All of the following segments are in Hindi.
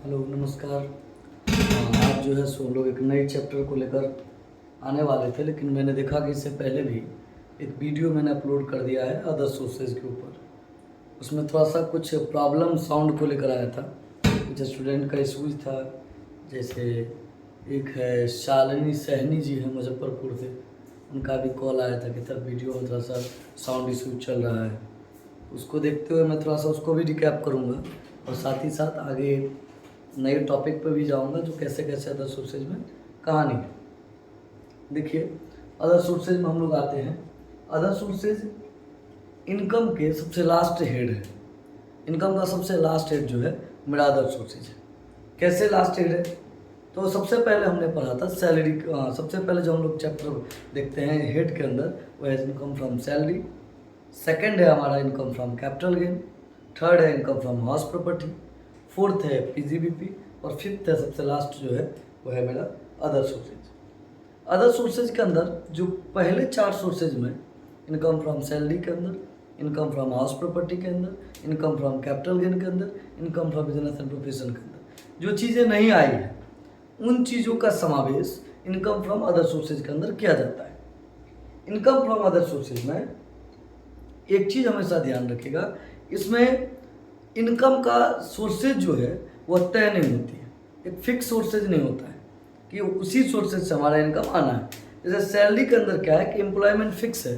हेलो नमस्कार। आज जो है सो लोग एक नए चैप्टर को लेकर आने वाले थे, लेकिन मैंने देखा कि इससे पहले भी एक वीडियो मैंने अपलोड कर दिया है अदर सोर्सेज के ऊपर। उसमें थोड़ा सा कुछ प्रॉब्लम साउंड को लेकर आया था, कुछ स्टूडेंट का इशूज था। जैसे एक है शालिनी सहनी जी हैं, मुजफ्फरपुर से, उनका भी कॉल आया था कि सर वीडियो में थोड़ा सा साउंड इशू चल रहा है। उसको देखते हुए मैं थोड़ा सा उसको भी रिकैप करूँगा और साथ ही साथ आगे नए टॉपिक पर भी जाऊंगा, जो कैसे कैसे अदर सोर्सेज में कहानी है। देखिए, अदर सोर्सेज में हम लोग आते हैं। अदर सोर्सेज इनकम के सबसे लास्ट हेड है। इनकम का सबसे लास्ट हेड जो है मेरा अदर सोर्सेज है। कैसे लास्ट हेड है? तो सबसे पहले हमने पढ़ा था सैलरी। सबसे पहले जो हम लोग चैप्टर देखते हैं हेड के अंदर, वो है इनकम फ्रॉम सैलरी। सेकंड है हमारा income from capital gain. Third है income from house property. Fourth है पीजीबीपी और फिफ्थ है सबसे लास्ट जो है वो है मेरा अदर सोर्सेज। अदर सोर्सेज के अंदर जो पहले 4 सोर्सेज में, इनकम फ्रॉम सैलरी के अंदर, इनकम फ्रॉम हाउस प्रॉपर्टी के अंदर, इनकम फ्रॉम कैपिटल गेन के अंदर, income from business and profession के अंदर जो चीज़ें नहीं आई हैं, उन चीज़ों का समावेश इनकम फ्रॉम अदर सोर्सेज के अंदर किया जाता है। इनकम फ्रॉम अदर सोर्सेज में एक चीज़ हमेशा ध्यान रखिएगा, इसमें इनकम का सोर्सेज जो है वो तय नहीं होती है। एक फिक्स सोर्सेज नहीं होता है कि उसी सोर्सेज से हमारा इनकम आना है। जैसे सैलरी के अंदर क्या है कि एम्प्लॉयमेंट फिक्स है,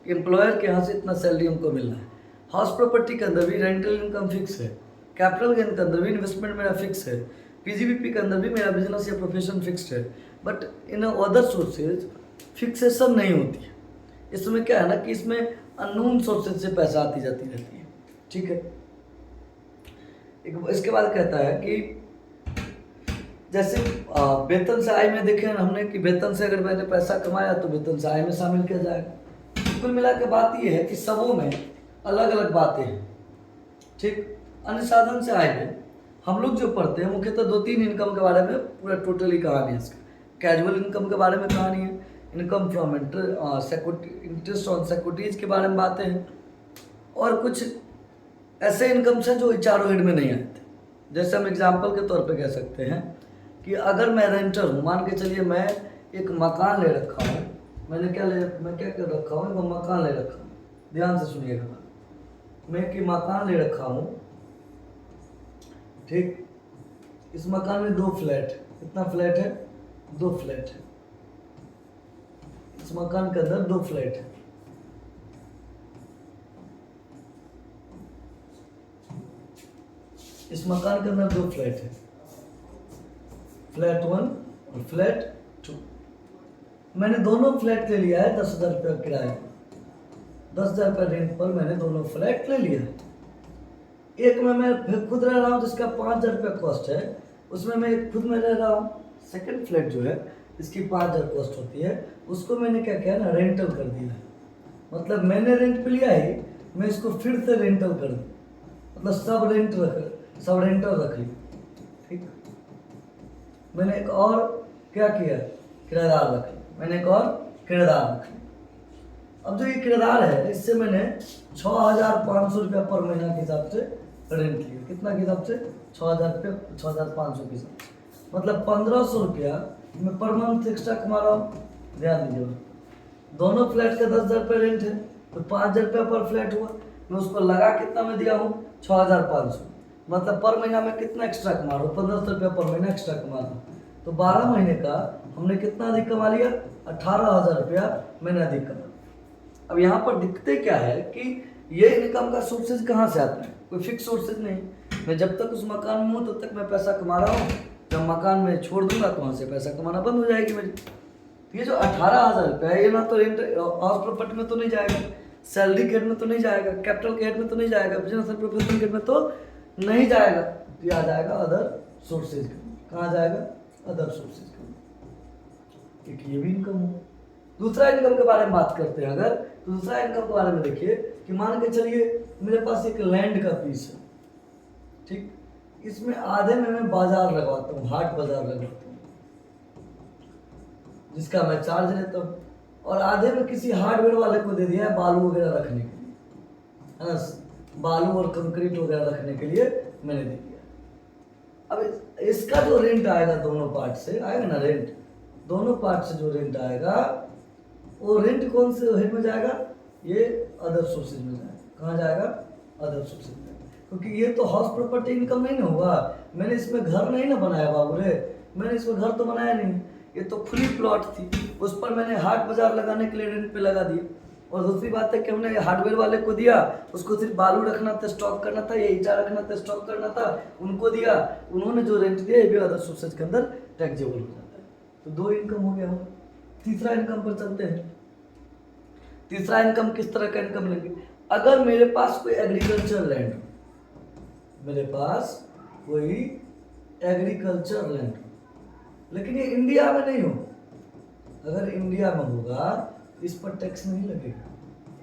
एम्प्लॉयर के यहाँ से इतना सैलरी हमको मिलना है। हाउस प्रॉपर्टी के अंदर भी रेंटल इनकम फिक्स है। कैपिटल गेन के अंदर भी इन्वेस्टमेंट मेरा फिक्स है। पीजीबीपी के अंदर भी मेरा बिजनेस या प्रोफेशन फिक्स्ड है। But in other sources fixation नहीं होती है। इसमें क्या है ना कि इसमें अननोन सोर्सेज से पैसा आती जाती रहती है। ठीक है। इसके बाद कहता है कि जैसे वेतन से आय में देखे हमने कि वेतन से अगर मैंने पैसा कमाया तो वेतन से आय में शामिल किया जाएगा। कुल मिला के बात यह है कि सबों में अलग अलग बातें हैं। ठीक। अन्य साधन से आय में हम लोग जो पढ़ते हैं मुख्यतः 2-3 इनकम के बारे में पूरा टोटली कहानी है इसका। कैजुअल इनकम के बारे में कहानी है, income from interest on securities के बारे में बातें हैं, और कुछ ऐसे इनकम्स हैं जो चारों हेड में नहीं आते। जैसे हम एग्जाम्पल के तौर पे कह सकते हैं कि अगर मैं रेंटर हूँ, मान के चलिए मैं एक मकान ले रखा हूँ। मैं क्या कर रखा हूँ, एक मकान ले रखा हूँ। ध्यान से सुनिएगा, मैं एक मकान ले रखा हूँ। ठीक। इस मकान में 2 फ्लैट है। कितना फ्लैट है? 2 फ्लैट है। इस मकान के अंदर 2 फ्लैट है। इस मकान के अंदर 2 फ्लैट है, फ्लैट 1 और फ्लैट 2। मैंने दोनों फ्लैट ले लिया है 10,000 रुपया किराया। 10,000 रुपया रेंट पर मैंने दोनों फ्लैट ले लिया। एक में मैं खुद रह रहा हूँ जिसका 5,000 रुपया कॉस्ट है, उसमें मैं खुद में रह रहा हूँ। सेकंड फ्लैट जो है इसकी 5,000 कॉस्ट होती है, उसको मैंने क्या किया ना, रेंटल कर दिया है। मतलब मैंने रेंट पे लिया ही, मैं इसको फिर से रेंटल कर दूँ, मतलब सब रेंटल रख ली। ठीक। मैंने एक और क्या किया, किराएदार रख लिया। मैंने एक और किराएदार रख लिया। अब जो ये किराएदार है इससे मैंने 6,500 रुपया पर महीना के हिसाब से रेंट लिया। कितना के हिसाब से? 6,000 रुपया, 6,500 के हिसाब से, मतलब 1,500 रुपया मैं पर मंथ एक्स्ट्रा कमा रहा हूँ। ध्यान दीजिएगा, दोनों फ्लैट का 10,000 रुपया रेंट है तो 5,000 रुपया पर फ्लैट हुआ। मैं उसको लगा कितना में दिया हूँ? 6,500। मतलब पर महीना में कितना एक्स्ट्रा कमा रहा हूँ? 1,500 रुपया पर महीना एक्स्ट्रा कमा रहा हूँ। तो 12 महीने का हमने कितना अधिक कमा लिया? 18,000 रुपया मैंने अधिक कमा। अब यहाँ पर दिक्कतें क्या है कि ये इनकम का सोर्सेज कहाँ से आता है? कोई फिक्स सोर्सेज नहीं। मैं जब तक उस मकान में हूँ तब तक मैं पैसा कमा रहा हूँ, जब मकान में छोड़ दूंगा तो वहाँ से पैसा कमाना बंद हो जाएगी मेरी। ये जो 18,000 रुपया है, ये ना तो रेंट हाउस प्रॉपर्टी में तो नहीं जाएगा, सैलरी के हेड में तो नहीं जाएगा, कैपिटल के हेड में तो नहीं जाएगा, बिजनेस एंड प्रोफेशन के हेड में तो नहीं जाएगा। ये आ जाएगा अदर सोर्सेज का। कहाँ जाएगा? अदर सोर्सेज का। एक ये भी इनकम हो। दूसरा इनकम के बारे में बात करते हैं अगर, तो दूसरा इनकम के बारे में देखिए कि मान के चलिए मेरे पास एक लैंड का पीस है। ठीक। इसमें आधे में मैं बाजार लगवाता हूँ, हाट बाजार लगवाता हूँ, जिसका मैं चार्ज लेता हूँ, और आधे में किसी हार्डवेयर वाले को दे दिया है बालू वगैरह रखने के लिए, है ना, बालू और कंक्रीट वगैरह रखने के लिए मैंने दे दिया। अब इसका जो रेंट आएगा दोनों पार्ट से आएगा ना, रेंट दोनों पार्ट से जो रेंट आएगा वो रेंट कौन से हेड में जाएगा, ये अदर सोर्सेज में जाएगा। कहाँ जाएगा, अदर सोर्सेज में, क्योंकि ये तो हाउस प्रॉपर्टी इनकम नहीं ना होगा। मैंने इसमें घर नहीं ना बनाया बाबू रे, मैंने इसमें घर तो बनाया नहीं, ये तो खुली प्लॉट थी, उस पर मैंने हाट बाजार लगाने के लिए रेंट पे लगा दिया। और दूसरी बात है कि हमने हार्डवेयर वाले को दिया, उसको सिर्फ बालू रखना था, स्टॉक करना था, या ईटा रखना था, स्टॉक करना था, उनको दिया, उन्होंने जो रेंट दिया ये भी अदर सोर्सेज के अंदर टैक्सेबल हो जाता है। तो दो इनकम हो गया हमारा। तीसरा इनकम पर चलते हैं। तीसरा इनकम किस तरह का इनकम लेंगे, अगर मेरे पास कोई एग्रीकल्चर लैंड हो, मेरे पास कोई एग्रीकल्चर लैंड हो, लेकिन ये इंडिया में नहीं हो, अगर इंडिया में होगा इस पर टैक्स नहीं लगेगा,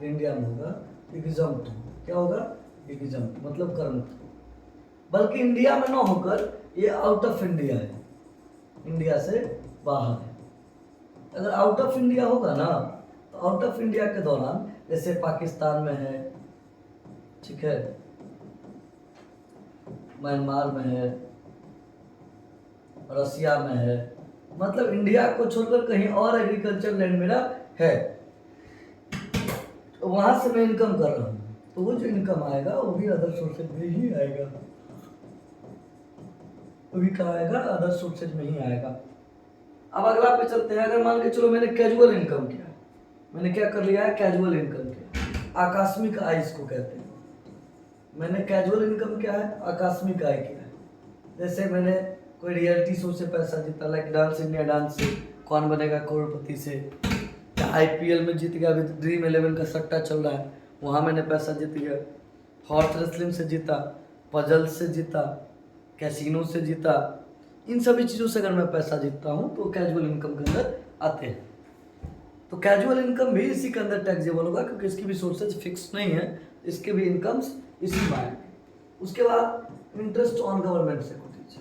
इंडिया में होगा एग्जम्प्ट, क्या होगा एग्जम्प्ट मतलब कर मुक्त, बल्कि इंडिया में ना होकर ये आउट ऑफ इंडिया है, इंडिया से बाहर है। अगर आउट ऑफ इंडिया होगा ना तो आउट ऑफ इंडिया के दौरान जैसे पाकिस्तान में है, ठीक है, म्यांमार में है, रसिया में है, मतलब इंडिया को छोड़कर कहीं और एग्रीकल्चर लैंड मेरा है, तो वहां से मैं इनकम कर रहा हूँ, तो वो जो इनकम आएगा वो भी अदर सोर्सेज में ही आएगा, वो भी कहाँ आएगा, अदर सोर्सेज में ही आएगा। अब अगला पे चलते हैं। अगर मान के चलो मैंने कैजुअल इनकम किया, मैंने क्या कर लिया है, कैजुअल इनकम किया, आकस्मिक आय इसको कहते हैं। मैंने कैजुअल इनकम क्या है, आकस्मिक आय किया है। जैसे मैंने कोई रियलिटी शो से पैसा जीता, लाइक डांस इंडिया डांस से, कौन बनेगा करोड़पति से, या IPL में जीत गया, अभी ड्रीम 11 का सट्टा चल रहा है, वहाँ मैंने पैसा जीत गया, हॉर्स रेसलिंग से जीता, पजल से जीता, कैसीनो से जीता, इन सभी चीज़ों से अगर मैं पैसा जीतता हूँ तो कैजुअल इनकम के अंदर आते हैं। तो कैजुअल इनकम भी इसी के अंदर टैक्सेबल होगा, क्योंकि इसकी भी सोर्सेज फिक्स नहीं है, इसके भी इनकम्स इसी में आएंगे। उसके बाद interest on government securities,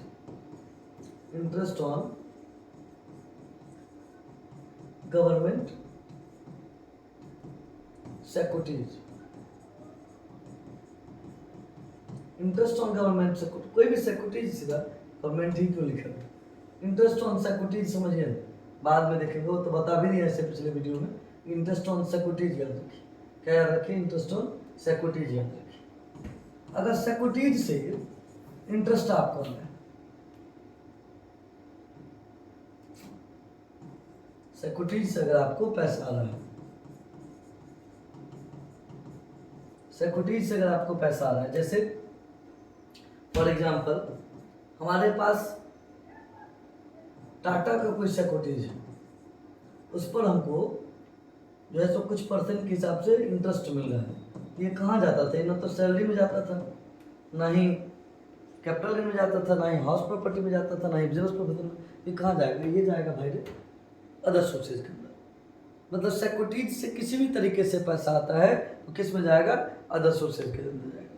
interest on government securities, interest on government security, कोई भी सिक्योरिटीज सीधा गवर्नमेंट ही क्यों लिखा है, इंटरेस्ट ऑन सिक्योरिटीज समझिए, बाद में देखेंगे, वो तो बता भी दिया ऐसे पिछले वीडियो में। इंटरेस्ट ऑन सिक्योरिटीज याद रखिए, क्या याद रखिए, इंटरेस्ट ऑन सिक्योरिटीज याद रखिए। अगर सिक्योरिटीज से इंटरेस्ट आपको है, सिक्योरिटीज से अगर आपको पैसा आ रहा है, सिक्योरिटीज से अगर आपको पैसा आ रहा है, जैसे फॉर एग्जाम्पल हमारे पास टाटा का कोई सिक्योरिटीज है, उस पर हमको जो है सो कुछ परसेंट के हिसाब से इंटरेस्ट मिल रहा है। ये कहाँ जाता था, ना तो सैलरी में जाता था, ना ही कैपिटल गेन में जाता था, ना ही हाउस प्रॉपर्टी में जाता था, ना ही बिजनेस प्रॉपर्टी में, ये कहाँ जाएगा, ये जाएगा भाई रे अदर सोर्सेज के अंदर। मतलब सिक्योरिटीज से किसी भी तरीके से पैसा आता है तो किस में जाएगा, अदर सोर्सेज के अंदर जाएगा।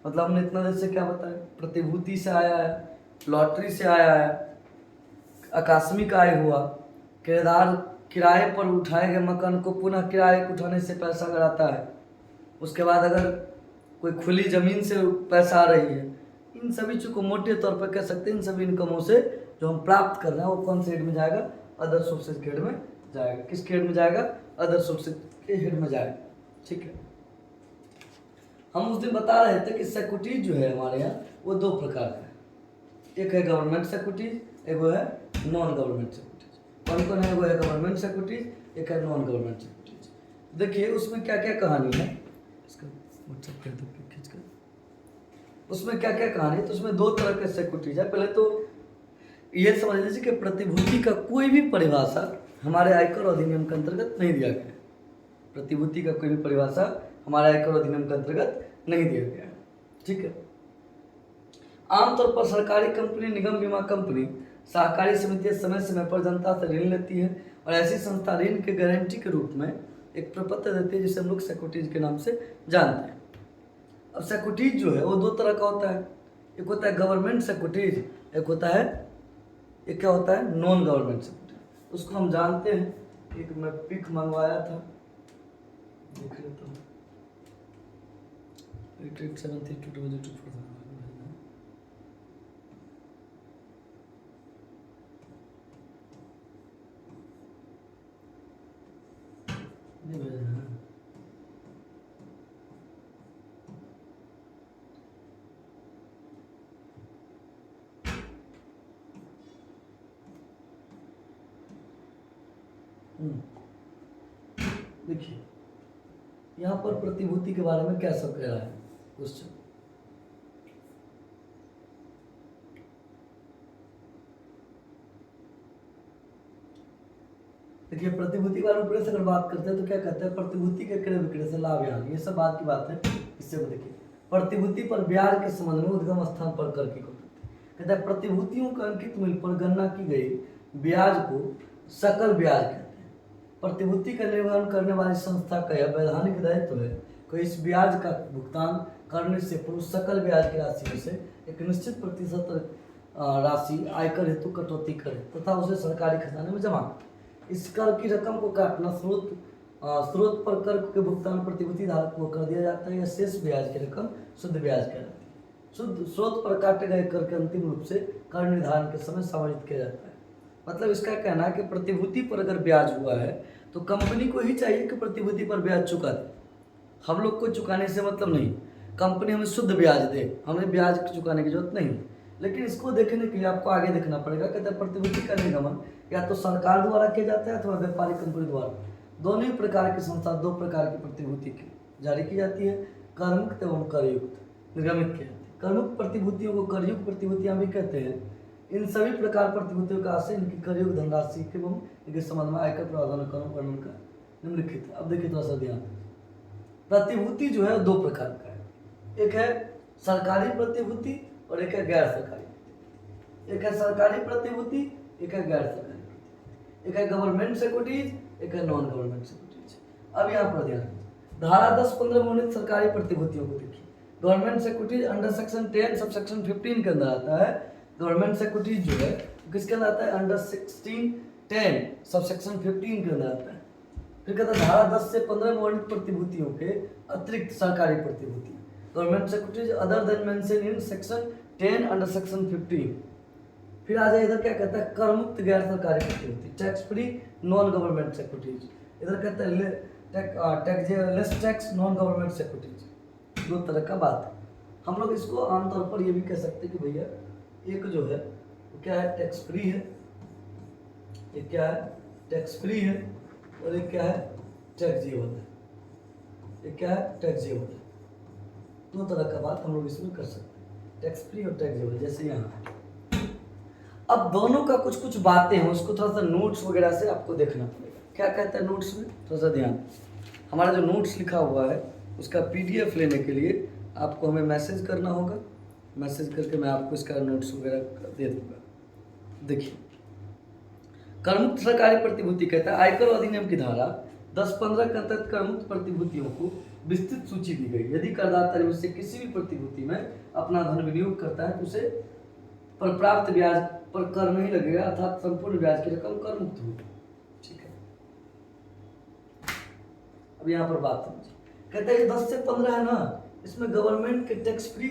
मतलब हमने इतना देर से क्या बताया, प्रतिभूति से आया है, लॉटरी से आया है, आकस्मिक आय हुआ, किराए पर उठाए गए मकान को पुनः किराए उठाने से पैसा अगर आता है, उसके बाद अगर कोई खुली ज़मीन से पैसा आ रही है, इन सभी चीज़ों को मोटे तौर पर कह सकते हैं, इन सभी इनकमों से जो हम प्राप्त कर रहे हैं वो कौन से हेड में जाएगा, अदर सोर्सेज के हेड में जाएगा। किस हेड में जाएगा, अदर सोर्सेज के हेड में जाएगा। ठीक है, हम उस दिन बता रहे थे कि सिक्योरिटीज जो है हमारे यहाँ वो दो प्रकार का है, एक है गवर्नमेंट सिक्योरिटीज, एक वो है नॉन गवर्नमेंट सिक्योरिटीज। कौन कौन है, वो है गवर्नमेंट सिक्योरिटीज, एक है नॉन गवर्नमेंट सिक्योरिटीज। देखिए उसमें क्या क्या कहानी है, इसका व्हाट्सएप कर दो खींच कर, उसमें क्या क्या कहानी है। तो उसमें दो तरह के सिक्योरिटीज है। पहले तो ये समझ लीजिए कि प्रतिभूति का कोई भी परिभाषा हमारे आयकर अधिनियम के अंतर्गत नहीं दिया गया है। प्रतिभूति का कोई भी परिभाषा हमारे आयकर अधिनियम के अंतर्गत नहीं दिया गया है। ठीक है, आमतौर पर सरकारी कंपनी, निगम, बीमा कंपनी, सहकारी समितियां समय समय पर जनता से ऋण लेती है और ऐसी संस्था ऋण के गारंटी के रूप में एक प्रपत्र देती है जिसे हम लोग सिक्योरिटीज के नाम से जानते हैं। अब सिक्योरिटीज जो है वो दो तरह का होता है, एक होता है गवर्नमेंट सिक्योरिटीज, एक होता है, एक क्या होता है, नॉन गवर्नमेंट सिक्योरिटीज। उसको हम जानते हैं, एक मैं पिक मंगवाया था, देख लेता हूँ, 88732224। देखिए यहाँ पर प्रतिभूति के बारे में क्या सब कह रहा है क्वेश्चन। देखिए प्रतिभूति वाले ऊपर से अगर बात करते हैं तो क्या कहते हैं, प्रतिभूति के क्रय विक्रय से लाभ या हानि, ये सब बात की बात है। इससे को देखिए प्रतिभूति पर ब्याज के संबंध में उद्गम स्थान पर कर की कहता है प्रतिभूतियों का अंकित मूल्य पर गणना की गई ब्याज को सकल ब्याज कहते हैं। प्रतिभूति का निर्माण करने वाली संस्था का यह वैधानिक दायित्व है कि इस ब्याज का भुगतान करने से पूर्व सकल ब्याज की राशि में से एक निश्चित प्रतिशत राशि आयकर हेतु कटौती करे तथा उसे सरकारी खजाने में जमा करे। इस कर की रकम को काटना स्रोत पर कर के भुगतान प्रतिभूति धारक को कर दिया जाता है। यह शेष ब्याज की रकम शुद्ध ब्याज कहलाती है। शुद्ध स्रोत पर काटे गए कर के अंतिम रूप से कर निर्धारण के समय समायोजित किया जाता है। मतलब इसका कहना है कि प्रतिभूति पर अगर ब्याज हुआ है तो कंपनी को ही चाहिए कि प्रतिभूति पर ब्याज चुका दे। हम लोग को चुकाने से मतलब नहीं, कंपनी हमें शुद्ध ब्याज दे, हमें ब्याज चुकाने की जरूरत नहीं। लेकिन इसको देखने के लिए आपको आगे देखना पड़ेगा। कहते हैं प्रतिभूति का निर्गमन या तो सरकार द्वारा किया जाता है अथवा व्यापारिक कंपनी द्वारा। दोनों ही प्रकार के संस्था दो प्रकार की प्रतिभूति की जारी की जाती है, करमुक्त एवं करयुक्त निर्गमित किया जाता है। करमुक्त प्रतिभूतियों को करयुक्त प्रतिभूतियां भी कहते हैं। इन सभी प्रकार प्रतिभूतियों का आशय इनकी करयुक्त धनराशि एवं इनके संबंध में आयकर प्रावधान का वर्णन का निम्नलिखित है। अब देखिए थोड़ा सा ध्यान, प्रतिभूति जो है दो प्रकार का है, एक है सरकारी प्रतिभूति और एक है गैर सरकारी। एक है सरकारी प्रतिभूति, एक है गैर सरकारी प्रतिभूति। एक है गवर्नमेंट सिक्योरिटीज, एक है नॉन गवर्नमेंट सिक्योरिटीज। अब यहाँ पर ध्यान, धारा 10-15 में वर्णित सरकारी प्रतिभूतियों को देखिए। Government securities under section 10 sub section 15 के अंदर आता है। गवर्नमेंट सिक्योरिटीज जो है किसके अंदर आता है, अंडर 16-10 सब सेक्शन 15 के अंदर आता है। फिर कहता है धारा 10 से 15 में वर्णित प्रतिभूतियों के अतिरिक्त सरकारी प्रतिभूति government securities other than mention in section 10 under section 15। फिर आ जाए इधर क्या कहता है, करमुक्त गैर सरकारी प्रतिभूति, tax free non government securities. इधर कहता है less tax non government securities. दो तरह का बात है। हम लोग इसको आमतौर पर ये भी कह सकते हैं कि भैया एक जो है वो क्या है, टैक्स फ्री है, एक क्या है टैक्स फ्री है, और एक क्या है टैक्सेबल है। एक क्या है टैक्सेबल है। दो तरह का बात हम लोग इसमें कर सकते हैं, टैक्स फ्री और टैक्सेबल। जैसे यहाँ अब दोनों का कुछ कुछ बातें हैं, उसको थोड़ा सा नोट्स वगैरह से आपको देखना पड़ेगा। क्या कहता है नोट्स में, थोड़ा सा ध्यान। हमारा जो नोट्स लिखा हुआ है उसका PDF लेने के लिए आपको हमें मैसेज करना होगा। मैसेज करके मैं आपको इसका नोट्स वगैरह दे दूंगा। देखिए करमुक्त सरकारी प्रतिभूति कहता है आयकर अधिनियम की धारा 10-15 के अंतर्गत करमुक्त प्रतिभूतियों को विस्तृत सूची दी गई। यदि करदाता इनमें से किसी भी प्रतिभूति में अपना धन विनियोग करता है तो उसे पर प्राप्त ब्याज पर कर नहीं लगेगा, अर्थात संपूर्ण ब्याज की रकम कर मुक्त होगी। ठीक है, अब यहाँ पर बात समझिए। कहते हैं 10 से 15 है ना, इसमें गवर्नमेंट के टैक्स फ्री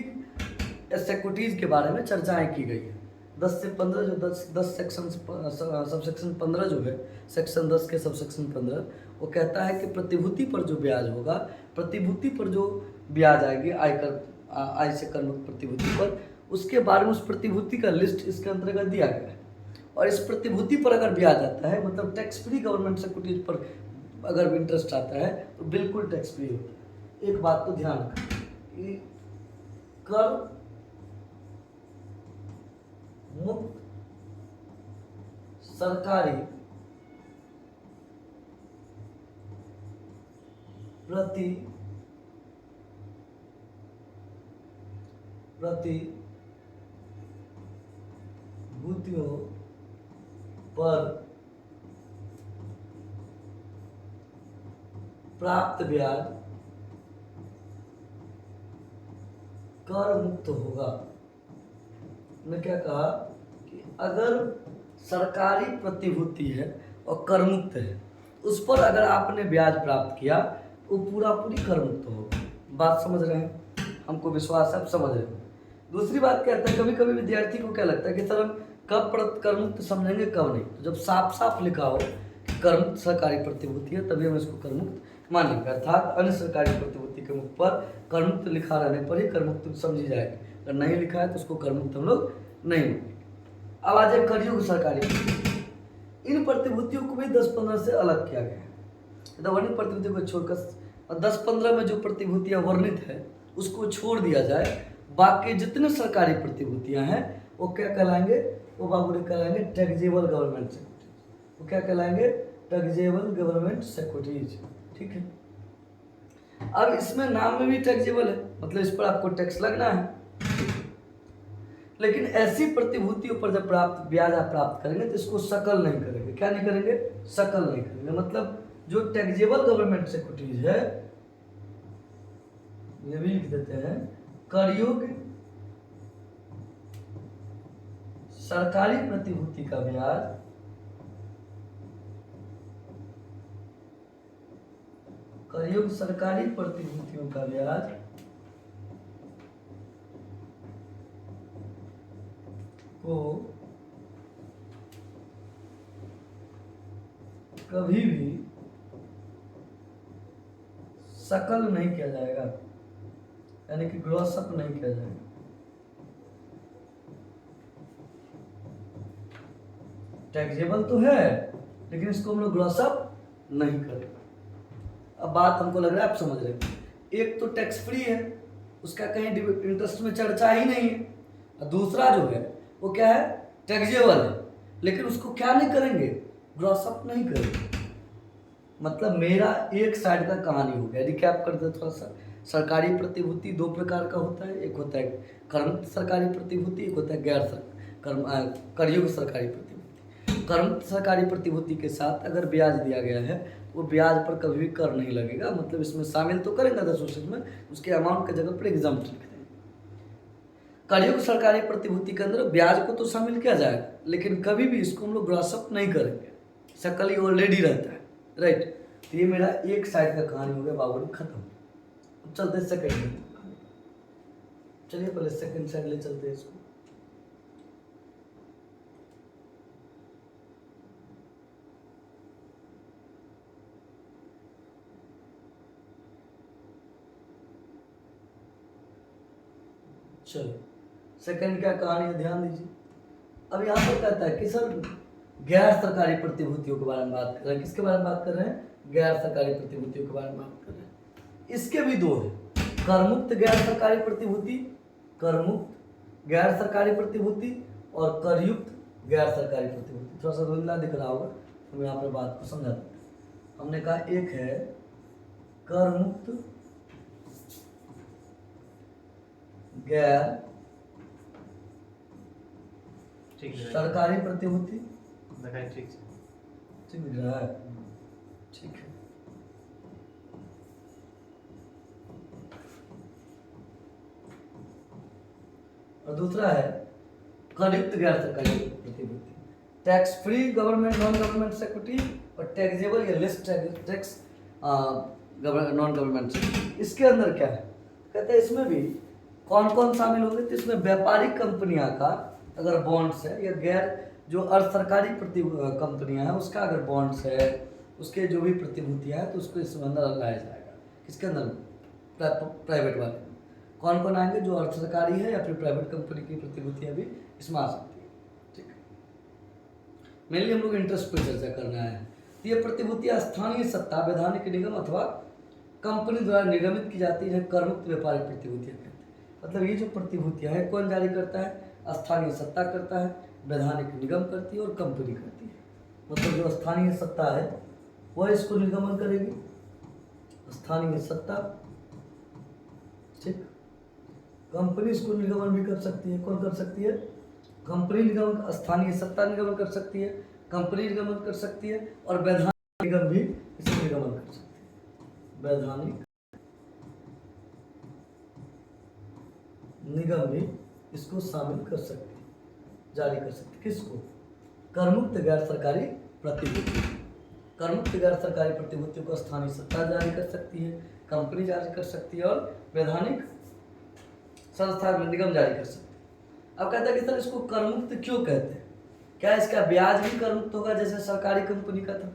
सिक्योरिटीज के बारे में चर्चाएं की गई है। 10 से 15 जो 10 सेक्शन सब सेक्शन 15 जो है सेक्शन 10 के सब सेक्शन 15 वो कहता है कि प्रतिभूति पर जो ब्याज होगा, प्रतिभूति पर जो ब्याज आएगी आय से करमुक्त प्रतिभूति पर, उसके बारे में उस प्रतिभूति का लिस्ट इसके अंतर्गत दिया गया है। और इस प्रतिभूति पर अगर ब्याज आता है, मतलब टैक्स फ्री गवर्नमेंट सिक्योरिटीज पर अगर इंटरेस्ट आता है तो बिल्कुल टैक्स फ्री होता है। एक बात तो ध्यान रखें, कर मुक्त सरकारी प्रतिभूतियों पर प्राप्त ब्याज कर मुक्त होगा। ने क्या कहा कि अगर सरकारी प्रतिभूति है और कर मुक्त है, उस पर अगर आपने ब्याज प्राप्त किया वो पूरा पूरी कर मुक्त होगा। बात समझ रहे हैं, हमको विश्वास है आप समझ रहे हो। दूसरी बात क्या कहता है, कभी कभी विद्यार्थी को क्या लगता है कि सर हम कब कर मुक्त समझेंगे कब नहीं। तो जब साफ साफ लिखा हो कि कर मुक्त सरकारी प्रतिभूति है तभी हम इसको कर मुक्त मानेंगे, अर्थात अन्य सरकारी प्रतिभूति के मुख पर कर मुक्त लिखा रहने पर ही कर मुक्त समझी जाएगी। अगर नहीं लिखा है तो उसको कर मुक्त हम लोग नहीं मानेंगे। अब आ जाए करयुक्त सरकारी प्रतिभूति। इन प्रतिभूतियों को भी 10-15 से अलग किया गया है। वर्णित प्रतिभूतियों को छोड़कर 10-15 में जो प्रतिभूतियां वर्णित है उसको छोड़ दिया जाए, बाकी जितने सरकारी प्रतिभूतियां हैं वो क्या कहलाएंगे, वो बाबू कहलाएंगे टैक्सेबल गवर्नमेंट सिक्योरिटीज। वो क्या कहलाएंगे, टैक्सेबल गवर्नमेंट सिक्योरिटीज। ठीक है, अब इसमें नाम में भी टैक्सेबल है, मतलब इस पर आपको टैक्स लगना है। लेकिन ऐसी प्रतिभूतियों पर जब ब्याज आप प्राप्त करेंगे तो इसको सकल नहीं करेंगे। क्या नहीं करेंगे, सकल नहीं करेंगे। मतलब जो टैक्सेबल गवर्नमेंट सिक्योरिटीज है, ये भी लिख देते हैं, कर योग्य सरकारी प्रतिभूति का ब्याज करयोग सरकारी प्रतिभूतियों का ब्याज को कभी भी सकल नहीं किया जाएगा, यानी कि ग्रॉस अप नहीं किया जाएगा। टैक्सेबल तो है लेकिन इसको हम लोग ग्रॉस अप नहीं करेंगे। अब बात हमको लग रहा है आप समझ रहे हैं। एक तो टैक्स फ्री है, उसका कहीं इंटरेस्ट में चर्चा ही नहीं है, और दूसरा जो है वो क्या है, टैक्सेबल है, लेकिन उसको क्या नहीं करेंगे, ग्रॉस अप नहीं करेंगे। मतलब मेरा एक साइड का कहानी हो गया। रिकैप कर दे थोड़ा सा। सरकारी प्रतिभूति दो प्रकार का होता है, एक होता है कर्मयुक्त सरकारी प्रतिभूति, एक होता है करयोग्य सरकारी प्रतिभूति। कर्मयुक्त सरकारी प्रतिभूति के साथ अगर ब्याज दिया गया है वो ब्याज पर कभी भी कर नहीं लगेगा। मतलब इसमें शामिल तो करेंगे 10% में, उसके अमाउंट की जगह पर एग्जाम्पट लिख देंगे। करयोग्य सरकारी प्रतिभूति के अंदर ब्याज को तो शामिल किया जाएगा, लेकिन कभी भी इसको हम लोग ग्रॉस अप नहीं करेंगे, सकल ही ऑलरेडी रहता है। राइट, तो ये मेरा एक साइड का कहानी हो गया बाबू, खत्म। अब चलते सेकंड में, चलिए पहले सेकंड साइड ले चलते हैं इसको। चलो सेकंड क्या कहानी है, ध्यान दीजिए। अब यहाँ पर कहता है कि सर गैर सरकारी प्रतिभूतियों के बारे में बात कर रहे हैं। किसके बारे में बात कर रहे हैं, गैर सरकारी प्रतिभूतियों के बारे में बात कर रहे हैं। इसके भी दो है, करमुक्त गैर सरकारी प्रतिभूति, करमुक्त गैर सरकारी प्रतिभूति, और करयुक्त गैर सरकारी प्रतिभूति। थोड़ा सा धुंधला दिख रहा होगा, हम यहाँ पर बात को समझा देते हैं। हमने कहा एक है करमुक्त गैर सरकारी प्रतिभूति, ठीक दिख रहा है, ठीक है। और दूसरा है करयुक्त गैर सरकारी प्रतिभूति, tax free government non government security, और टैक्सेबल या less tax non government security. इसके अंदर क्या है, कहते हैं इसमें भी कौन कौन शामिल होंगे, तो इसमें व्यापारिक कंपनियां का अगर बॉन्ड्स है, या गैर जो अर्ध सरकारी कंपनियां हैं उसका अगर बॉन्ड्स है, उसके जो भी प्रतिभूतियां हैं, तो उसको इसमें अंदर लाया जाएगा। किसके अंदर, प्राइवेट वाले में। कौन कौन आएंगे, जो अर्ध सरकारी है या फिर प्राइवेट कंपनी की प्रतिभूतियां भी इसमें आ सकती है। ठीक है, मेनली हम लोग इंटरेस्ट पर चर्चा करना है। तो ये प्रतिभूतियां स्थानीय सत्ता, वैधानिक निगम अथवा कंपनी द्वारा निर्गमित की जाती है, करमुक्त व्यापारिक प्रतिभूतियां कहते हैं। मतलब ये जो प्रतिभूतियां है कौन जारी करता है, स्थानीय सत्ता करता है, वैधानिक निगम करती है और कंपनी करती है। मतलब जो स्थानीय सत्ता है वह इसको निर्गमन करेगी, स्थानीय सत्ता, ठीक। कंपनी इसको निर्गमन भी कर सकती है। कौन कर सकती है, कंपनी निगमन, स्थानीय सत्ता निगमन कर सकती है, कंपनी निगमन कर सकती है, और वैधानिक निगम भी इसे निगमन कर सकती है। वैधानिक निगम भी इसको शामिल कर सकती है, जारी कर सकती है। किसको, करमुक्त गैर सरकारी प्रतिभूति। करमुक्त गैर सरकारी प्रतिभूतियों को स्थानीय सत्ता जारी कर सकती है, कंपनी जारी कर सकती है, और वैधानिक संस्था निगम जारी कर सकती है। अब कहता है कि सर इसको करमुक्त क्यों कहते हैं, क्या इसका ब्याज भी करमुक्त होगा जैसे सरकारी कंपनी का था?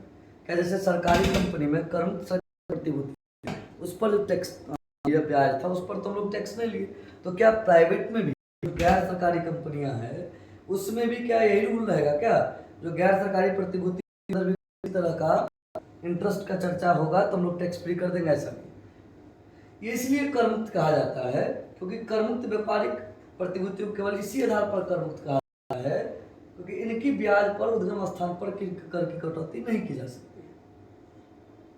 क्या जैसे सरकारी कंपनी में करमुक्त सरकारी प्रतिभूति उस पर जो टैक्स ब्याज था उस पर तो हम लोग टैक्स नहीं लिए, तो क्या प्राइवेट में भी गैर सरकारी कंपनियां हैं उसमें भी क्या यही रूल रहेगा क्या, जो गैर सरकारी प्रतिभूति के अंदर भी किसी तरह का इंटरेस्ट का चर्चा होगा तो हम लोग टैक्स फ्री कर देंगे, ऐसा नहीं। ये इसलिए कर मुक्त कहा जाता है क्योंकि कर मुक्त व्यापारिक प्रतिभूतियों केवल इसी आधार पर कर मुक्त कहा जाता है क्योंकि इनकी ब्याज पर उद्गम स्थान पर कर की कटौती नहीं की जा सकती।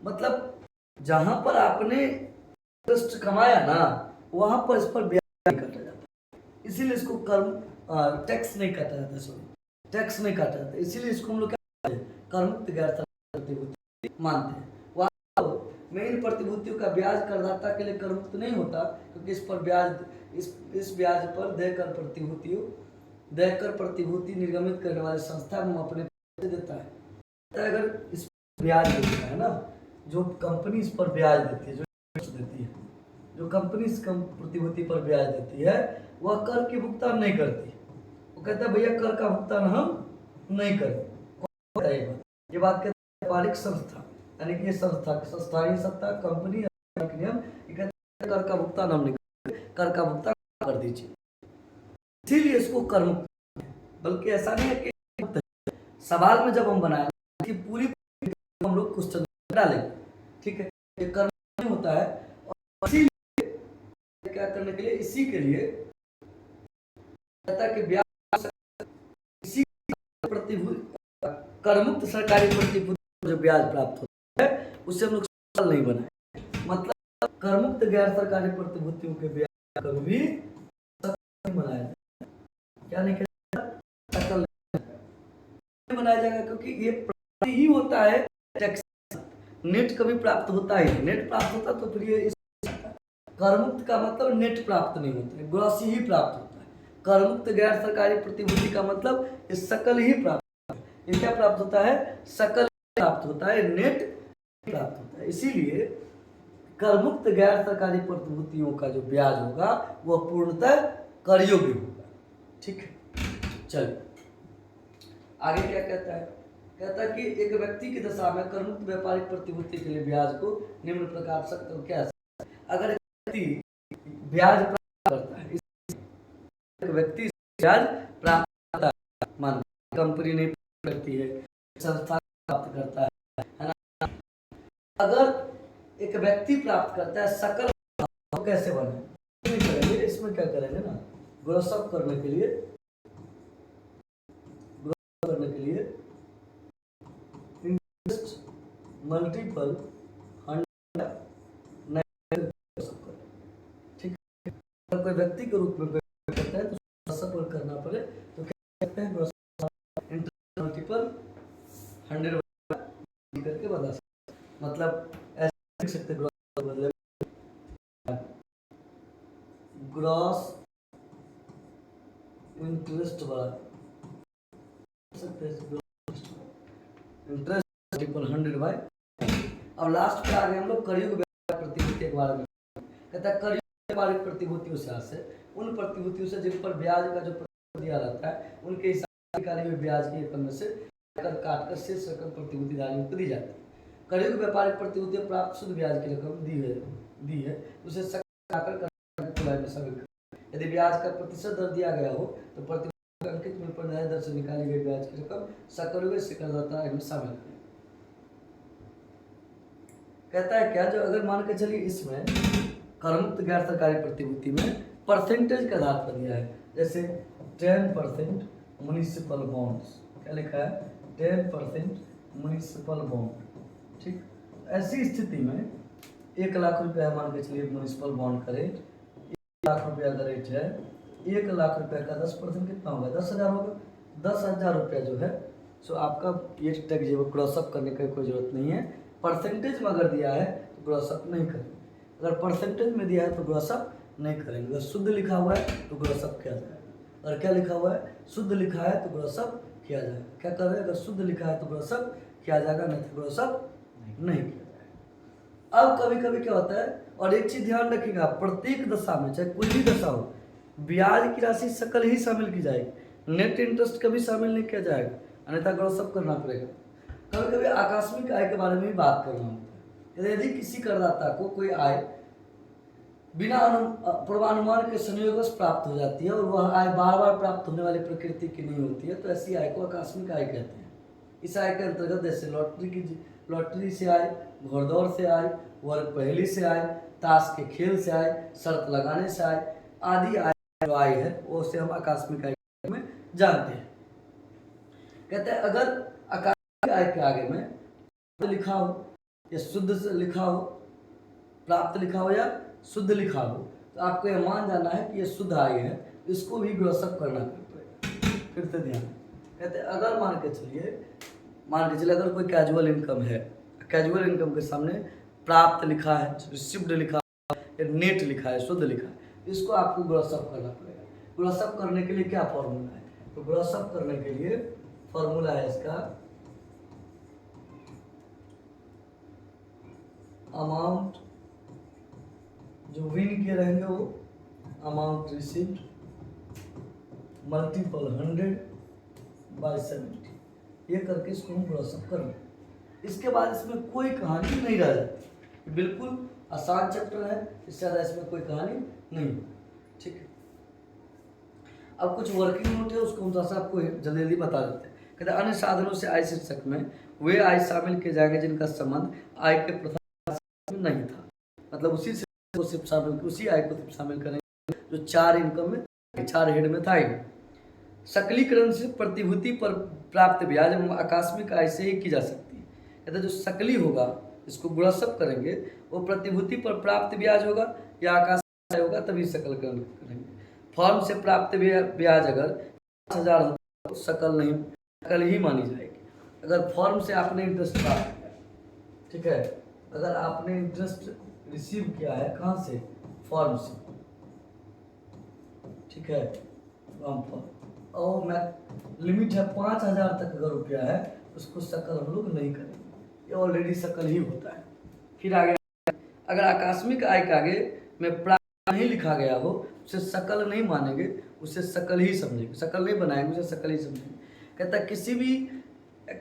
मतलब जहां पर आपने इंटरेस्ट कमाया ना, वहां पर इस पर ब्याज नहीं काटा जाता, इसीलिए इसको कर टैक्स नहीं काटा जाता, सॉरी टैक्स नहीं काटा जाता, इसीलिए इसको हम लोग क्या कर मुक्त गैर सरकारी प्रतिभूति मानते हैं। में इन प्रतिभूतियों का ब्याज करदाता के लिए कर मुक्त नहीं होता क्योंकि इस पर ब्याज इस ब्याज पर देकर प्रतिभूति निर्गमित करने वाली संस्था हम अपने देता है। अगर इस ब्याज देता है ना, जो कंपनी इस पर ब्याज देती है, जो कंपनी इस प्रतिभूति पर ब्याज देती है, वह कर की भुगतान नहीं करती। वो कहता है भैया कर का भुगतान हम नहीं करें। ये बात कहते हैं व्यापारिक संस्था, यानी कि ये संस्थाई सत्ता कंपनी नियम कर का भुगतान हम नहीं करें, कर का भुगतान कर दीजिए, इसीलिए इसको कर मुक्त। बल्कि ऐसा नहीं है कि सवाल में जब हम बनाए कि पूरी हम लोग क्वेश्चन डालेंगे, ठीक है, ये कर नहीं होता है। और इसीलिए क्या करने के लिए, इसी के लिए कहता है कि ब्याज इसी प्रतिभूति कर मुक्त सरकारी प्रतिभूति जो ब्याज प्राप्त होता है उससे हम लोग सवाल नहीं बनाए। मतलब कर मुक्त गैर सरकारी प्रतिभूतियों के ब्याज कभी भी नहीं बनाया जाए, क्या नहीं बनाया जाएगा क्योंकि ये प्राप्त ही होता है टैक्स, नेट कभी प्राप्त होता ही, नेट प्राप्त होता तो फिर ये कर मुक्त का मतलब नेट प्राप्त नहीं होता है, ग्रॉस ही प्राप्त होता है। कर मुक्त गैर सरकारी प्रतिभूति का मतलब ये सकल ही प्राप्त होता है। ये क्या प्राप्त होता है? सकल प्राप्त होता है, नेट प्राप्त होता है। इसीलिए कर मुक्त गैर सरकारी प्रतिभूतियों का जो ब्याज होगा वह पूर्णतः कर योग्य होगा। ठीक है, चलिए आगे क्या कहता है? कहता है कि एक व्यक्ति की दशा में कर मुक्त व्यापारिक प्रतिभूति के लिए ब्याज को निम्न प्रकार से क्या, अगर एक व्यक्ति ब्याज प्राप्त करता है, एक व्यक्ति ब्याज प्राप्त करता है, मान कंपनी नहीं करती है, संस्था प्राप्त करता है ना। अगर एक व्यक्ति प्राप्त करता है सकल, तो कैसे बने करेंगे, इसमें क्या करेंगे ना, ग्रॉस अप करने के लिए इंटरेस्ट मल्टीपल 100, ठीक है। अगर कोई व्यक्ति के रूप में करता है तो ग्रॉस अप करना पड़े तो क्या कहते हैं, ग्रॉस इंटरेस्ट मल्टीपल 100 करके बता सकते, मतलब ऐसे लिख सकते ग्रॉस बदले ग्रॉस इंटरेस्ट बढ़ा इंटरेस्ट मल्टीपल 100 बाय। अब लास्ट पे आ गए हम लोग कर योग्य व्यापारिक प्रतिभूति के बारे में। कहता है कर योग्य व्यापारिक प्रतिभूतियों से उन प्रतिभूतियों से जिन पर ब्याज का जो प्रतिशत दिया रहता है उनके हिसाब निकाली हुई ब्याज की रकम में से काट कर शेष रकम प्रतिभूति धारियों को दी जाती है। कर योग्य व्यापारिक प्रतिभूतियां प्राप्त शुद्ध ब्याज की रकम दी है उसे में शामिल कर। यदि ब्याज का प्रतिशत दर दिया गया हो तो प्रतिभूति अंकित मूल्य पर नए दर से निकाली गई ब्याज की रकम सकल से करदाता में शामिल करें। कहता है क्या, जो अगर मान के चलिए इसमें कर मुक्त गैर सरकारी प्रतिभूति में परसेंटेज के आधार पर दिया है, जैसे 10% म्युनिसिपल बॉन्ड्स, क्या लिखा है 10% म्युनिसिपल बॉन्ड, ठीक। ऐसी स्थिति में 1 लाख रुपया मान के चलिए म्युनिसिपल बॉन्ड का रेट 1 लाख रुपया का रेट है, 1 लाख रुपया का 10% कितना होगा, 10,000 होगा। 10,000 रुपया जो है सो आपका ये टैक्स जो क्रॉस अप करने की कोई जरूरत नहीं है। परसेंटेज में अगर दिया है तो क्रॉस अप नहीं करेंगे, अगर परसेंटेज में दिया है तो क्रॉस अप नहीं करेंगे। अगर शुद्ध लिखा हुआ है तो क्रॉस अप किया जाएगा, अगर क्या लिखा हुआ है शुद्ध लिखा है तो क्रॉस अप किया जाएगा। क्या कर रहे हैं, अगर शुद्ध लिखा है तो क्रॉस अप किया जाएगा, नहीं तो क्रॉस अप नहीं किया जाएगा। अब कभी कभी क्या होता है, और एक चीज ध्यान रखिएगा, प्रत्येक दशा में चाहे कोई भी दशा हो ब्याज की राशि सकल ही शामिल की जाएगी, नेट इंटरेस्ट कभी शामिल नहीं किया जाएगा, अन्यथा क्रॉस अप करना पड़ेगा। कभी कभी आकस्मिक आय के बारे में भी बात करना होता है। यदि किसी करदाता को कोई आय बिना पूर्वानुमान के संयोगवश प्राप्त हो जाती है और वह आय बार बार प्राप्त होने वाली प्रकृति की नहीं होती है तो ऐसी आय को आकस्मिक आय कहते हैं। इस आय के अंतर्गत जैसे लॉटरी से आय, घोड़दौड़ से आय, वर्ग पहेली से आय, ताश के खेल से आय, शर्त लगाने से आय, आदि आय जो आय है वो से हम आकस्मिक आय में जानते हैं। कहते हैं अगर आकस्मिक आय के आगे में लिखा हो या शुद्ध से लिखा हो, प्राप्त लिखा हो या शुद्ध लिखा हो, तो आपको यह मान जाना है कि ये शुद्ध आय है, इसको भी ग्रॉसअप करना पड़ेगा। फिर से ध्यान, कहते हैं अगर मान के चलिए अगर कोई कैजुअल इनकम है, कैजुअल इनकम के सामने प्राप्त लिखा है, रिसीव्ड लिखा है, नेट लिखा है, शुद्ध लिखा है, इसको आपको ग्रॉसअप करना पड़ेगा। ग्रॉसअप करने के लिए क्या फॉर्मूला है? तो ग्रॉसअप करने के लिए फॉर्मूला है इसका अमाउंट जो विन किए रहेंगे वो अमाउंट रिसीव्ड मल्टीपल 100/70, ये करके इसको हम ग्रॉसअप कर लें। इसके बाद इसमें कोई कहानी नहीं रह जाती, बिल्कुल आसान चैप्टर है, इससे ज़्यादा इसमें कोई कहानी नहीं। ठीक है, अब कुछ वर्किंग नोट है, उसको हम थोड़ा सा आपको जल्दी जल्दी बता देते हैं। कहते हैं अन्य साधनों से आय शीर्षक में वे आय शामिल किए जाएंगे जिनका संबंध आय के प्रथम में नहीं था, मतलब उसी आय को सिर्फ शामिल करेंगे जो 4 इनकम में, 4 हेड में था। सकलीकरण से प्रतिभूति पर प्राप्त ब्याज आकस्मिक आय से ही की जा सकती है। कहते जो सकली होगा, इसको ग्रॉसअप करेंगे, वो प्रतिभूति पर प्राप्त ब्याज होगा या आकस्मिक आय होगा, तभी सकलकरण करेंगे। फर्म से प्राप्त ब्याज अगर 5000 हो तो सकल ही मानी जाएगी। अगर फर्म से आपने इंटरेस्ट प्राप्त किया, ठीक है, अगर आपने इंटरेस्ट रिसीव किया है कहाँ से? फर्म से, ठीक है, और मैं लिमिट है 5000 तक अगर रुपया है, उसको सकल हम लोग नहीं करेंगे, ये ऑलरेडी सकल ही होता है। फिर आगे अगर आकस्मिक आय के आगे में प्राप्त नहीं लिखा गया हो, उसे सकल नहीं मानेंगे, उसे सकल ही समझेंगे, सकल नहीं बनाएंगे, उसे सकल ही समझेंगे। कहता है किसी भी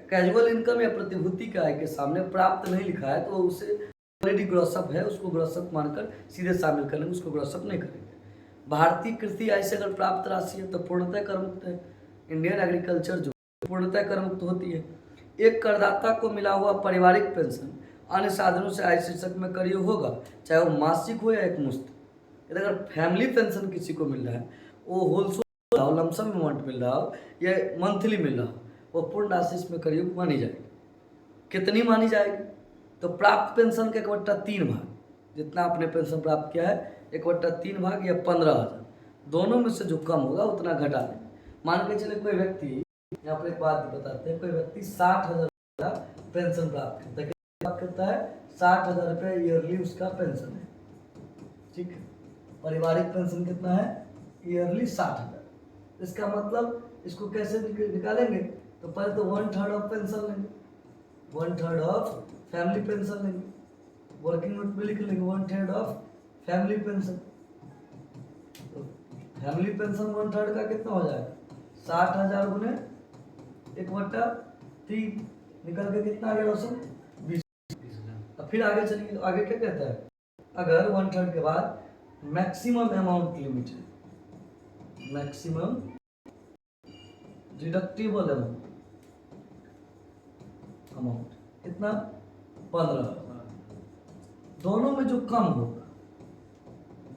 कैजुअल इनकम या प्रतिभूति के आय के सामने प्राप्त नहीं लिखा है तो उसे ऑलरेडी ग्रॉसअप है, उसको ग्रॉसअप मानकर सीधे शामिल करेंगे, उसको ग्रॉसअप नहीं करेंगे। भारतीय कृषि आय से अगर प्राप्त राशि है तो पूर्णतः करमुक्त है। इंडियन एग्रीकल्चर जो पूर्णतः करमुक्त होती है। एक करदाता को मिला हुआ पारिवारिक पेंशन अन्य साधनों से आय शीर्षक में कर योग होगा, चाहे वो मासिक हो या एक मुश्त। अगर फैमिली पेंशन किसी को मिल रहा है, वो होलसेल हो, लमसम अमाउंट मिल रहा हो या मंथली मिल रहा हो, वो पूर्ण राशि इसमें कर योग मानी जाएगी। कितनी मानी जाएगी? तो प्राप्त पेंशन के 1/3 भाग, जितना आपने पेंशन प्राप्त किया है 1/3 भाग या 15,000, दोनों में से जो कम होगा उतना घटा देंगे। मान के चले कोई व्यक्ति, यहाँ पर एक बात बताते हैं, कोई व्यक्ति 60,000 का पेंशन प्राप्त करता है, करता है 60,000 रुपये ईयरली उसका पेंशन है, ठीक है। पारिवारिक पेंशन कितना है? ईयरली 60,000। इसका मतलब इसको कैसे निकालेंगे? तो पहले तो 1/3 ऑफ पेंशन लेंगे, 1/3 ऑफ फैमिली पेंशन लेंगे, वर्किंग नोट में लिख लेंगे 1/3 ऑफ फैमिली पेंशन। तो फैमिली पेंशन 1/3 का कितना हो जाएगा? 60,000 गुने 1/3 निकल के कितना आ गया दोस्तों? 20। अब फिर आगे चलिए, तो आगे क्या कहता है? अगर 1/3 के बाद मैक्सिमम अमाउंट लिमिट है, मैक्सिमम डिडक्टिबल अमाउंट कितना? 15,000। दोनों में जो कम होगा,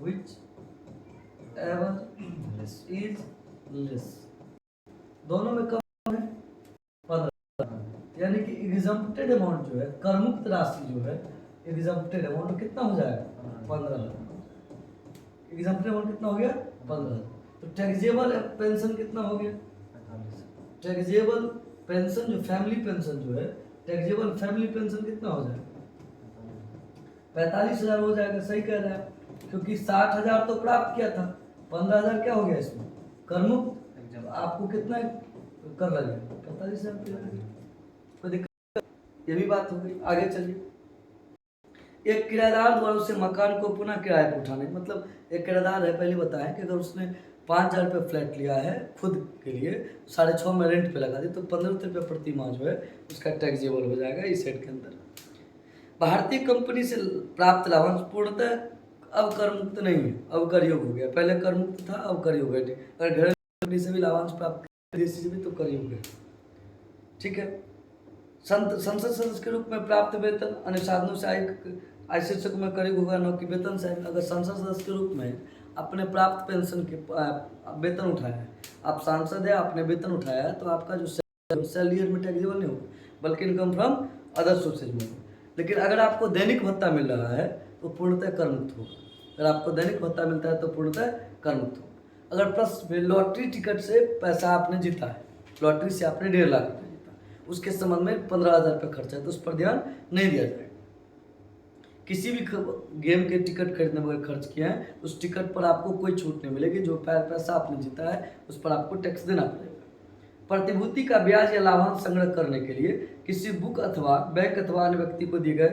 विच एवर इज लेस, दोनों में कम है 15,000, यानी कि एग्जम्प्टेड अमाउंट जो है, करमुक्त राशि जो है, एग्जम्प्टेड अमाउंट कितना हो जाएगा? 15,000। एग्जम्प्टेड अमाउंट कितना हो गया? 15,000। तो टैक्सेबल पेंशन कितना हो गया? टैक्सेबल पेंशन जो फैमिली पेंशन जो है, टैक्सेबल फैमिली पेंशन कितना हो जाएगा? 45,000 हो जाएगा। सही कह रहा है, क्योंकि 60,000 तो प्राप्त किया था, 15,000 क्या हो गया इसमें? करमुक्त। आपको कितना कर लगेगा? 45,000। कोई दिक्कत? ये भी बात हो गई। आगे चलिए, एक किराएदार द्वारा उसे मकान को पुनः किराए पर उठाने, मतलब एक किराएदार है, पहले बताया कि अगर उसने 5,000 रुपये फ्लैट लिया है खुद के लिए, 6.5 में रेंट पे लगा दी, तो 15 रुपये प्रति माह जो है उसका टैक्सेबल हो जाएगा इस सेट के अंदर। भारतीय कंपनी से प्राप्त लाभांश पूर्णतः अब कर मुक्त नहीं है, अब कर योग हो गया। पहले कर मुक्त था, अब कर योग है। अगर घरेलू कंपनी से भी लाभांश प्राप्त, विदेशी से भी, तो कर योग है, ठीक है। संसद सदस्य के रूप में प्राप्त वेतन अन्य साधनों से आय शीर्षक में करीब होगा 9 की वेतन से। अगर संसद सदस्य के रूप में अपने प्राप्त पेंशन के वेतन उठाया है, आप सांसद है, आपने वेतन उठाया है, तो आपका जो सैलरी में टैक्सेबल नहीं होगा, बल्कि इनकम फ्रॉम अदर सोर्सेज में होगा। लेकिन अगर आपको दैनिक भत्ता मिल रहा है तो पूर्णतः कर मुक्त होगा। अगर आपको दैनिक भत्ता मिलता है तो पूर्णतः कर मुक्त होगा। अगर प्रश्न लॉटरी टिकट से पैसा आपने जीता है, लॉटरी से आपने 1.5 लाख रुपये जीता, उसके संबंध में 15,000 रुपये खर्चा है, तो उस पर ध्यान नहीं दिया जाएगा। किसी भी गेम के टिकट खरीदने में खर्च किया है, उस टिकट पर आपको कोई छूट नहीं मिलेगी। जो पैसा आपने जीता है उस पर आपको टैक्स देना पड़ेगा। प्रतिभूति का ब्याज या लाभांश संग्रह करने के लिए किसी बुक अथवा बैंक अथवा अन्य व्यक्ति को दिए गए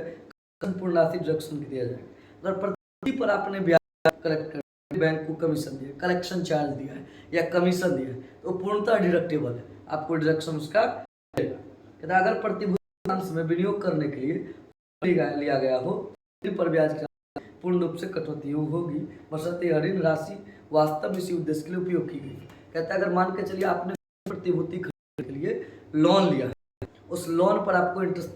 पूर्ण राशि डिडक्शन दिया जाएगा। अगर प्रतिभूति पर आपने ब्याज कलेक्ट कर बैंक को कमीशन दिया, कलेक्शन चार्ज दिया है या कमीशन दिया है, तो पूर्णतः डिडक्टेबल है, आपको डिडक्शन उसका मिलेगा। अगर प्रतिभूति में विनियोग करने के लिए लिया गया हो पर ब्याज की पूर्ण रूप से कटौती होगी, बशर्ते ऋण राशि वास्तव इसी उद्देश्य के लिए उपयोग की गई। कहता है अगर मान के चलिए आपने प्रतिभूति खरीदने के लिए लोन लिया है, उस लोन पर आपको इंटरेस्ट,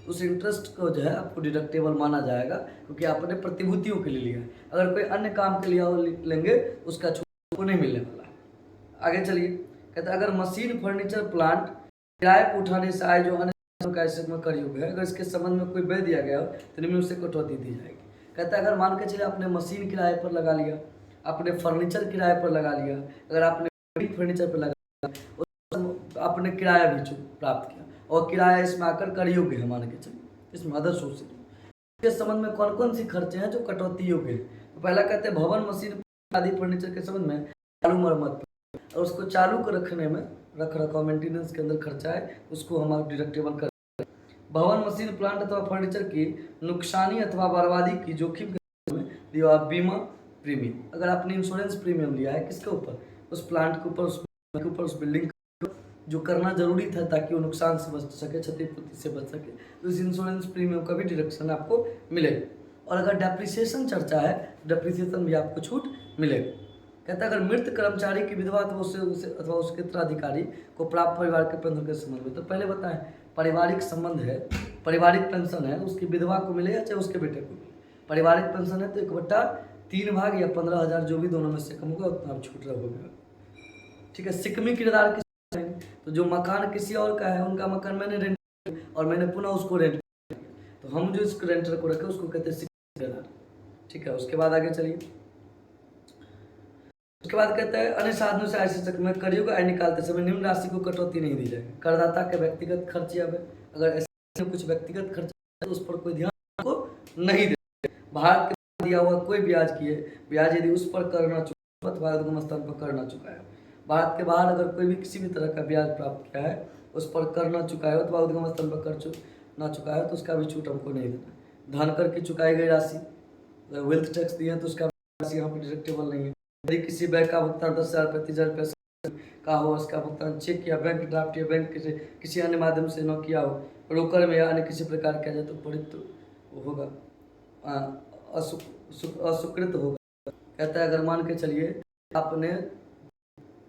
उस इंटरेस्ट को जो है आपको डिडक्टेबल माना जाएगा, क्योंकि आपने प्रतिभूतियों के लिए लिया है। अगर कोई अन्य काम के लिए लेंगे उसका छूट को नहीं मिलने वाला। आगे चलिए, कहता है अगर मशीन, फर्नीचर, प्लांट किराए पर उठाने से आए जो अन्य में कर योग्य है, अगर इसके संबंध में कोई व्यय दिया गया हो तो इनमें उससे कटौती दी जाएगी। कहता है अगर मान के चलिए आपने मशीन किराए पर लगा लिया, आपने फर्नीचर किराए पर लगा लिया, अगर आपने फर्नीचर पर लगा लिया, आपने किराया भी प्राप्त किया और किराया इसमें आकर कर योग्य है, मान के चलिए इसमें अदर सोर्सेज के संबंध में कौन कौन सी खर्चे हैं जो कटौती योग्य है। तो पहला कहते हैं भवन, मशीन आदि फर्नीचर के संबंध में चालू मरम्मत और उसको चालू कर रखने में रख रखाव मेंटेनेंस के अंदर खर्चा है, उसको हम डिडक्टेबल कर। भवन, मशीन, प्लांट अथवा फर्नीचर की नुकसानी अथवा बर्बादी की जोखिम के में दिया बीमा प्रीमियम। अगर आपने इंश्योरेंस प्रीमियम लिया है किसके ऊपर, उस प्लांट के ऊपर, उस बिल्डिंग जो करना जरूरी था ताकि वो नुकसान से बच सके, क्षतिपूर्ति से बच सके, तो इस इंश्योरेंस प्रीमियम का भी डिडक्शन आपको मिलेगा। और अगर डेप्रिसिएशन चर्चा है, डेप्रिसिएशन भी आपको छूट मिलेगा। कहता है अगर मृत कर्मचारी की विधवा अथवा उसके उत्तराधिकारी को प्राप्त परिवार के पेंशन के संबंध में, तो पहले बताएं पारिवारिक संबंध है, पारिवारिक पेंशन है, उसकी विधवा को मिले या चाहे उसके बेटे को मिले। पारिवारिक पेंशन है तो 1/3 भाग या 15,000 जो भी दोनों में से कम होगा उतना आप छूट रहोगे। ठीक है। सिकमी किरदार की, तो जो मकान किसी और का है, उनका मकान मैंने रेंट और मैंने पुनः उसको रेंट, तो हम जो इस रेंटर को रखे उसको कहते हैं सिकमी किरदार। ठीक है। उसके बाद आगे चलिए, उसके बाद कहता है अन्य साधनों से आय शीर्षक में कर योग्य आय निकालते समय निम्न राशि को कटौती नहीं दी जाएगी। करदाता के व्यक्तिगत खर्च या अगर ऐसे कुछ व्यक्तिगत खर्च है तो उस पर कोई ध्यान को नहीं दे। भारत के दिया हुआ कोई ब्याज किए, ब्याज यदि उस पर कर न चुका अथवा उद्गम स्थान पर कर न चुका है, भारत के बाहर अगर कोई भी किसी भी तरह का ब्याज प्राप्त किया है, उस पर कर न चुका है अथवा उद्गम स्थान पर कर न चुका है, तो उसका भी छूट हमको नहीं देना। धन कर की चुकाई गई राशि, अगर वेल्थ टैक्स दिए तो उसका राशि यहाँ पर डिडक्टेबल नहीं है। यदि किसी बैंक का भुगतान 10,000 रुपये 30,000 रुपये का हो, उसका भुगतान चेक या बैंक ड्राफ्ट या बैंक से किसी अन्य माध्यम से न किया हो, रोकर में या अन्य किसी प्रकार किया जाए तो त्वरित होगा, अस्वीकृत होगा। कहता है अगर मान के चलिए आपने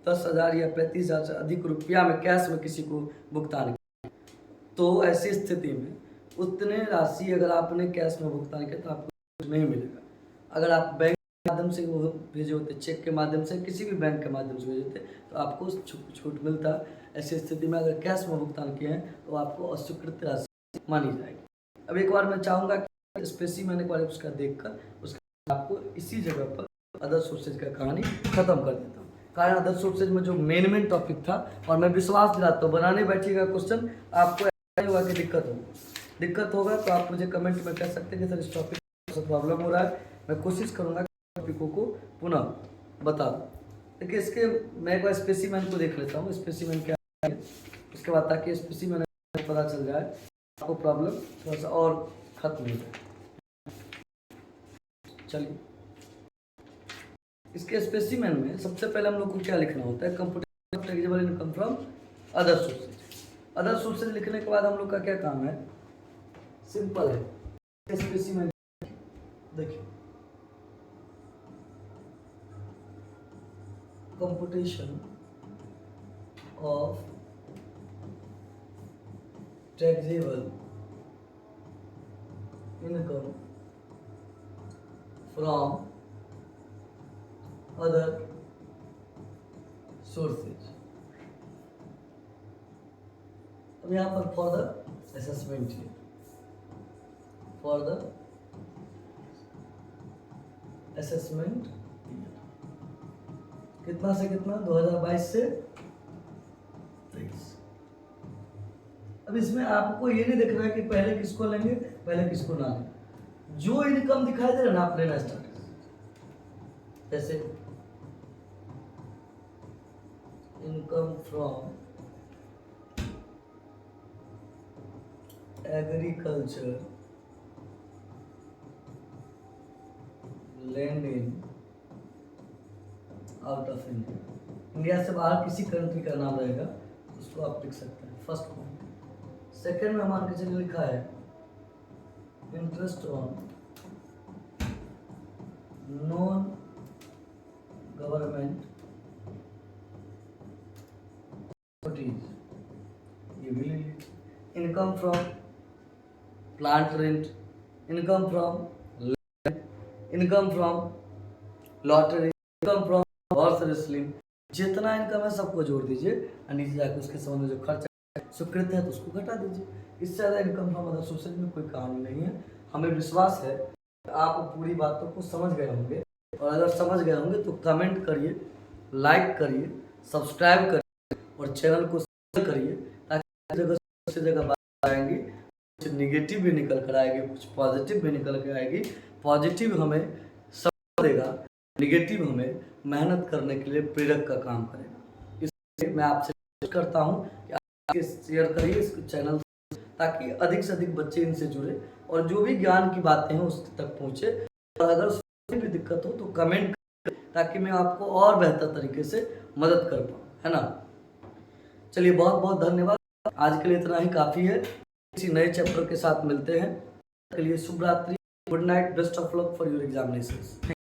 10,000 या 35,000 से अधिक रुपया में कैश में किसी को भुगतान किया, तो ऐसी स्थिति में उतने राशि अगर आपने कैश में भुगतान किया तो आपको नहीं मिलेगा। अगर आप बैंक के माध्यम से वो भेजे होते, चेक के माध्यम से, किसी भी बैंक के माध्यम से भेजे थे, तो आपको छूट मिलता। ऐसी स्थिति में अगर कैश में भुगतान किए हैं तो आपको अस्वीकृत राशि मानी जाएगी। अब एक बार मैं चाहूँगा कि स्पेसिमेन एक बार उसका देखकर उसका आपको इसी जगह पर अदर सोर्सेज का कहानी खत्म कर देता हूँ। कारण अदर सोर्सेज में जो मेन टॉपिक था, और मैं विश्वास दिलाता हूँ बनाने बैठिएगा क्वेश्चन आपको ऐसा हुआ कि दिक्कत होगा तो आप मुझे कमेंट में कह सकते हैं कि सर इस टॉपिक में प्रॉब्लम हो रहा है। मैं कोशिश करूँगा टॉपिकों को पुनः बता दूँ। देखिए इसके मैं एक बार स्पेसिमेन को देख लेता हूँ, स्पेसिमेन क्या है, उसके बाद ताकि स्पेसिमेन पता चल जाए आपको प्रॉब्लम थोड़ा सा और खत्म हो जाए। चलिए इसके स्पेसिमेन में सबसे पहले हम लोग को क्या लिखना होता है, computer taxable income from other sources. Other sources लिखने के बाद हम लोग का क्या काम है, सिंपल है। स्पेसिमेन देखिए, computation of taxable income from other sources. अब यहाँ पर for the assessment year, for the assessment year कितना से कितना, 2022 से 23। अब इसमें आपको ये नहीं देखना है कि पहले किसको लेंगे पहले किसको ना लेंगे, जो इनकम दिखाई दे रहा है ना आप लेना स्टार्ट। जैसे income from agriculture land in out of India, India से बाहर किसी कंट्री का नाम रहेगा उसको आप लिख सकते हैं, फर्स्ट पॉइंट। सेकेंड में मान के चलिए लिखा है इंटरेस्ट ऑन नॉन गवर्नमेंट ये भी ले लीजिए। Income from plant rent, income from income from lottery, income from horse wrestling, जितना इनकम है सबको जोड़ दीजिए और नीचे जाकर उसके संबंध में जो खर्च स्वीकृत है तो उसको घटा दीजिए। इससे ज़्यादा इनकम फ्रॉम अदर सोर्सेज में कोई कहानी नहीं है। हमें विश्वास है कि आप पूरी बातों को समझ गए होंगे, और अगर समझ गए होंगे तो कमेंट करिए, लाइक करिए, सब्सक्राइब करिए और चैनल को शेयर करिए, ताकि जगह से जगह बात आएंगी, कुछ निगेटिव भी निकल कर आएगी, कुछ पॉजिटिव भी निकल कर आएगी। पॉजिटिव हमें सब देगा, निगेटिव हमें मेहनत करने के लिए प्रेरक का काम करेगा। इसलिए मैं आपसे करता हूँ कि आप शेयर करिए इस चैनल, ताकि अधिक से अधिक बच्चे इनसे जुड़े और जो भी ज्ञान की बातें हैं उस तक पहुँचे। और अगर कोई भी दिक्कत हो तो कमेंट करें, ताकि मैं आपको और बेहतर तरीके से मदद कर पाऊँ, है ना। चलिए बहुत बहुत धन्यवाद, आज के लिए इतना ही काफ़ी है। किसी नए चैप्टर के साथ मिलते हैं, के लिए शुभ रात्रि, good night, best of luck for your examinations.